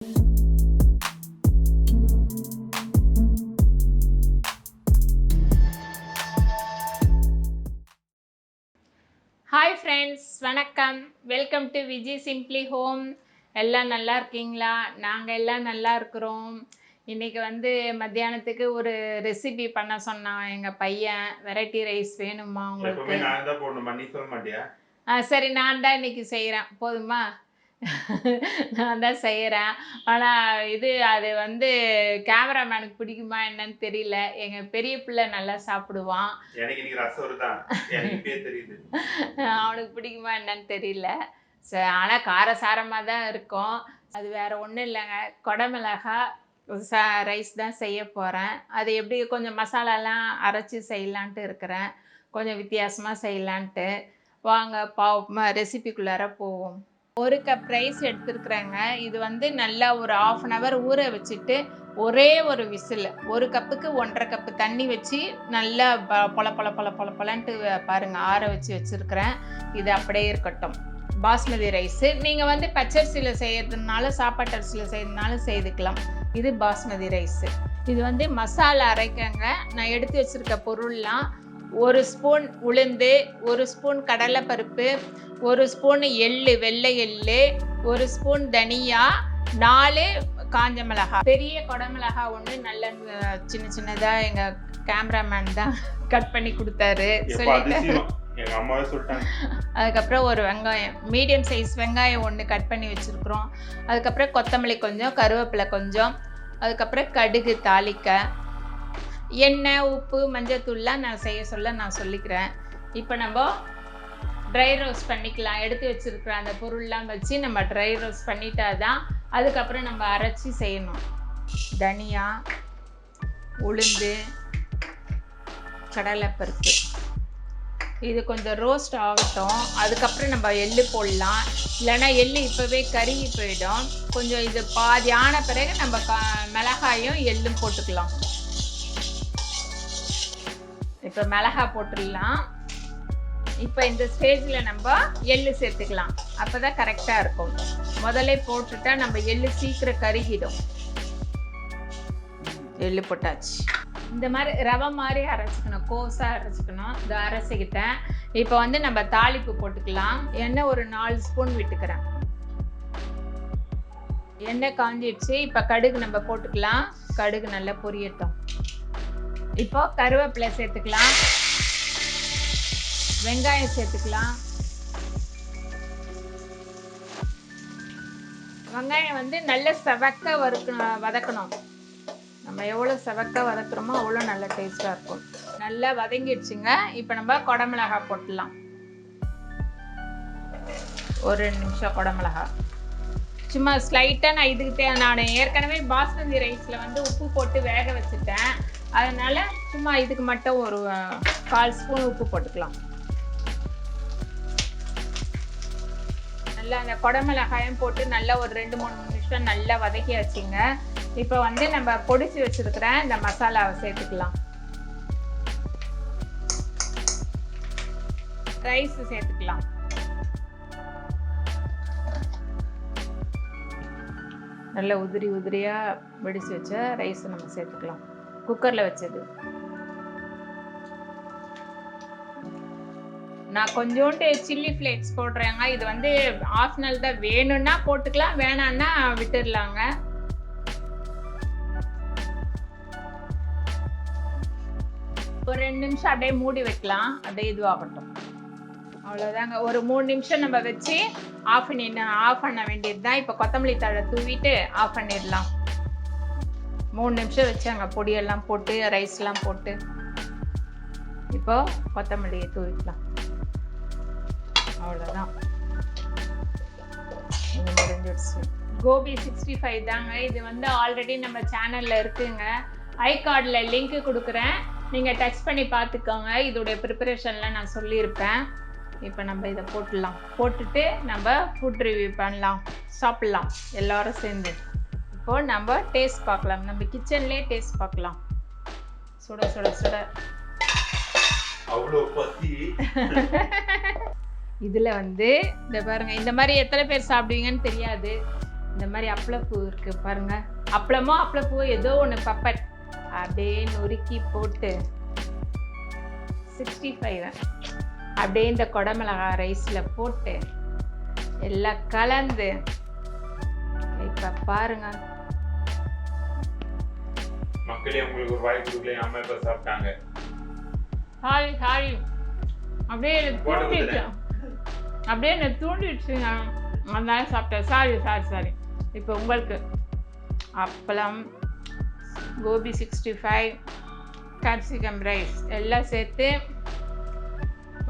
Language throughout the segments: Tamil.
Hi friends, வணக்கம். Welcome to Viji simply home. எல்லாம் நல்லா இருக்கீங்களா? நாங்கள் எல்லாம் நல்லா இருக்கிறோம். இன்றைக்கி வந்து மத்தியானத்துக்கு ஒரு ரெசிபி பண்ண சொன்னான் எங்கள் பையன். வெரைட்டி ரைஸ் வேணுமா உங்களுக்கு? நான் தான் போடணுமா, நீ சொல்ல மாட்டியா? சரி, நான் தான் இன்றைக்கி செய்கிறேன், போதுமா? நான் தான் செய்கிறேன். ஆனால் அது வந்து கேமராமேனுக்கு பிடிக்குமா என்னன்னு தெரியல. எங்கள் பெரிய பிள்ளை நல்லா சாப்பிடுவான். எனக்கு இன்னைக்கு ரசம் தான் தெரியுது. அவனுக்கு பிடிக்குமா என்னன்னு தெரியல. ஆனால் காரசாரமாக தான் இருக்கும். அது வேறு ஒன்றும் இல்லைங்க, குடமிளகா ரைஸ் தான் செய்ய போகிறேன். அது எப்படி கொஞ்சம் மசாலாலாம் அரைச்சி செய்யலான்ட்டு இருக்கிறேன். கொஞ்சம் வித்தியாசமாக செய்யலான்ட்டு. வாங்க ரெசிபிக்குள்ளார போவோம். 1 கப் ரைஸ் எடுத்துருக்குறேங்க. இது வந்து நல்லா ஒரு 1/2 hour ஊற வச்சுட்டு ஒரே ஒரு விசில், 1 கப்புக்கு 1.5 கப்பு தண்ணி வச்சு நல்லா பொலன்ட்டு பாருங்கள் ஆற வச்சுருக்கிறேன். இது அப்படியே இருக்கட்டும். பாஸ்மதி ரைஸு நீங்கள் வந்து பச்சரிசியில் செய்யறதுனால சாப்பாட்டு அரிசியில் செய்யறதுனாலும் செய்துக்கலாம். இது பாஸ்மதி ரைஸு. இது வந்து மசாலா அரைக்கங்க. நான் எடுத்து வச்சுருக்க பொருள்லாம் 1 ஸ்பூன் உளுந்து, 1 ஸ்பூன் கடலைப்பருப்பு, 1 ஸ்பூன் எள்ளு, வெள்ளை எள்ளு, 1 ஸ்பூன் தனியா, 4 காஞ்ச மிளகாய். பெரிய குடமிளகா ஒன்று நல்ல சின்னதாக எங்கள் கேமராமேன் தான் கட் பண்ணி கொடுத்தாரு. அதுக்கப்புறம் ஒரு வெங்காயம், மீடியம் சைஸ் வெங்காயம் 1 கட் பண்ணி வச்சுருக்குறோம். அதுக்கப்புறம் கொத்தமல்லி கொஞ்சம், கருவேப்பிலை கொஞ்சம், அதுக்கப்புறம் கடுகு தாளிக்க, எண்ணெய், உப்பு, மஞ்சத்தூள்லாம் நான் செய்ய சொல்லிக்கிறேன். இப்போ நம்ம ட்ரை ரோஸ்ட் பண்ணிக்கலாம். எடுத்து வச்சுருக்கிற அந்த பொருள்லாம் வச்சு நம்ம ட்ரை ரோஸ்ட் பண்ணிட்டா தான் அதுக்கப்புறம் நம்ம அரைச்சி செய்யணும். தனியா, உளுந்து, கடலைப்பருப்பு இது கொஞ்சம் ரோஸ்ட் ஆகட்டும். அதுக்கப்புறம் நம்ம எள்ளு போடலாம். இல்லைன்னா எள்ளு இப்போவே கருகி போயிடும். கொஞ்சம் இது பாதி ஆன பிறகு நம்ம மிளகாயும் எள்ளும் போட்டுக்கலாம். இப்போ மிளகாய் போட்டுடலாம். இப்போ இந்த ஸ்டேஜில் நம்ம எள்ளு சேர்த்துக்கலாம். அப்போ தான் கரெக்டாக இருக்கும். முதல்ல போட்டுட்டா நம்ம எள்ளு சீக்கிரம் கருகிடும். எள்ளு போட்டாச்சு. இந்த மாதிரி ரவை மாதிரி அரைச்சிக்கணும், கோஸாக அரைச்சிக்கணும். இதை அரைச்சிக்கிட்டேன். இப்போ வந்து நம்ம தாளிப்பு போட்டுக்கலாம். எண்ணெய் ஒரு 4 ஸ்பூன் விட்டுக்கிறேன். எண்ணெய் காஞ்சிடுச்சு. இப்போ கடுகு நம்ம போட்டுக்கலாம். கடுகு நல்லா பொரியட்டும். இப்போ கருவேப்பிலை சேர்த்துக்கலாம், வெங்காயம் சேர்த்துக்கலாம். வெங்காயம் வந்து நல்ல செவக்க வதக்கணும். நம்ம எவ்வளோ செவக்க வதக்குறோமோ அவ்வளோ நல்ல டேஸ்டாக இருக்கும். நல்லா வதங்கிடுச்சுங்க. இப்போ நம்ம குடமிளகாய் போட்டுடலாம். ஒரு 2 நிமிஷம் குடமிளகாய் சும்மா ஸ்லைட்டாக. நான் ஏற்கனவே பாஸ்மதி ரைஸில் வந்து உப்பு போட்டு வேக வச்சுட்டேன். அதனால் சும்மா இதுக்கு மட்டும் ஒரு 1/4 ஸ்பூன் உப்பு போட்டுக்கலாம். நல்லா அந்த குடமிளகாயம் போட்டு நல்லா ஒரு 2-3 நிமிஷம் நல்லா வதக்கியாச்சுங்க. இப்போ வந்து நம்ம பொடிச்சு வச்சுருக்கிற இந்த மசாலாவை சேர்த்துக்கலாம். ரைஸ் சேர்த்துக்கலாம். நல்லா உதிரியாக வெடிச்சு வச்ச ரைஸை நம்ம சேர்த்துக்கலாம். குக்கரில் வச்சது. நான் கொஞ்சோண்டு சில்லி ஃப்ளேக்ஸ் போடுறேங்க. இது வந்து ஆப்ஷனல் தான். வேணும்னா போட்டுக்கலாம், வேணான்னா விட்டுடலாங்க. ஒரு 2 நிமிஷம் அப்படியே மூடி வைக்கலாம். அப்படியே இதுவாகட்டும். அவ்வளோதாங்க. ஒரு 3 நிமிஷம் நம்ம வச்சு ஆஃப் பண்ண வேண்டியது தான். இப்போ கொத்தமல்லி தழை தூவிட்டு ஆஃப் பண்ணிடலாம். 3 நிமிஷம் வச்சு அங்கே பொடியெல்லாம் போட்டு ரைஸ்லாம் போட்டு இப்போ கொத்தமல்லியை தூவிக்கலாம். அவ்வளோதான், இது முடிஞ்சிடுச்சு. கோபி 65 தாங்க. இது வந்து ஆல்ரெடி நம்ம சேனலில் இருக்குங்க. ஐகார்டில் லிங்க் கொடுக்குறேன், நீங்கள் டச் பண்ணி பார்த்துக்கோங்க. இதோடைய ப்ரிப்பரேஷன்லாம் நான் சொல்லியிருப்பேன். இப்போ நம்ம இதை போட்டுட்டு நம்ம ஃபுட் ரிவ்யூ பண்ணலாம், சாப்பிட்லாம் எல்லோரும் சேர்ந்து. இப்போது நம்ம டேஸ்ட் பார்க்கலாம். நம்ம கிச்சன்லேயே டேஸ்ட் பார்க்கலாம். சுட சுட சுட அவ்வளோ பசி. இதில் வந்து இந்த பாருங்கள், இந்த மாதிரி எத்தனை பேர் சாப்பிடுவீங்கன்னு தெரியாது. இந்த மாதிரி அப்பளப்பூ இருக்குது பாருங்கள், அப்பளமோ அப்பளப்பூ ஏதோ ஒன்று பப்பட் அப்படியே நொறுக்கி போட்டு 65 அப்படியே இந்த குடமிளகா ரைஸில் போட்டு எல்லாம் கலந்து இப்போ பாருங்க மக்களே, உங்களுக்கு ஒரு வாய் கொடுக்கல, அம்மா இப்ப சாப்பிட்டாங்க. சாரி அப்படியே என்ன தூண்டிடுச்சுங்க, அதனால சாப்பிட்டேன். சாரி. இப்போ உங்களுக்கு அப்பளம், கோபி 65, கேப்சிகம் ரைஸ் எல்லாம் சேர்த்து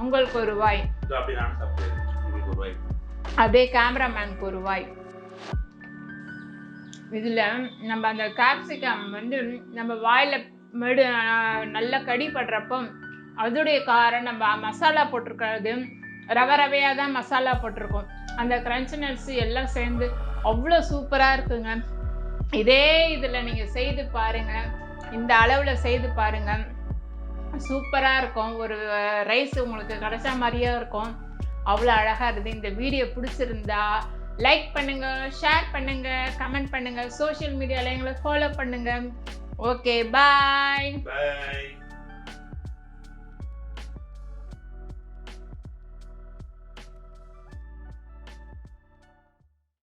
உங்களுக்கு ஒரு வாய், அப்படியே கேமராமேனுக்கு ஒரு வாய். இதில் நம்ம அந்த கேப்சிகம் நம்ம வாயில் நல்லா கடி படுறப்போ அதோடைய காரம், நம்ம மசாலா போட்டிருக்கிறது ரவையாக தான் மசாலா போட்டிருக்கோம், அந்த கிரன்ச்சினஸ் எல்லாம் சேர்ந்து அவ்வளோ சூப்பராக இருக்குங்க. இதே இதில் நீங்கள் செய்து பாருங்கள், இந்த அளவில் செய்து பாருங்கள், சூப்பராக இருக்கும். ஒரு ரைஸ் உங்களுக்கு கிடைச்ச மாதிரியே இருக்கும், அவ்வளோ அழகாக இருக்குது. இந்த வீடியோ பிடிச்சிருந்தா லைக் பண்ணுங்கள், ஷேர் பண்ணுங்கள், கமெண்ட் பண்ணுங்கள், சோஷியல் மீடியாவில் எங்களை ஃபாலோ பண்ணுங்கள். ஓகே, பாய்.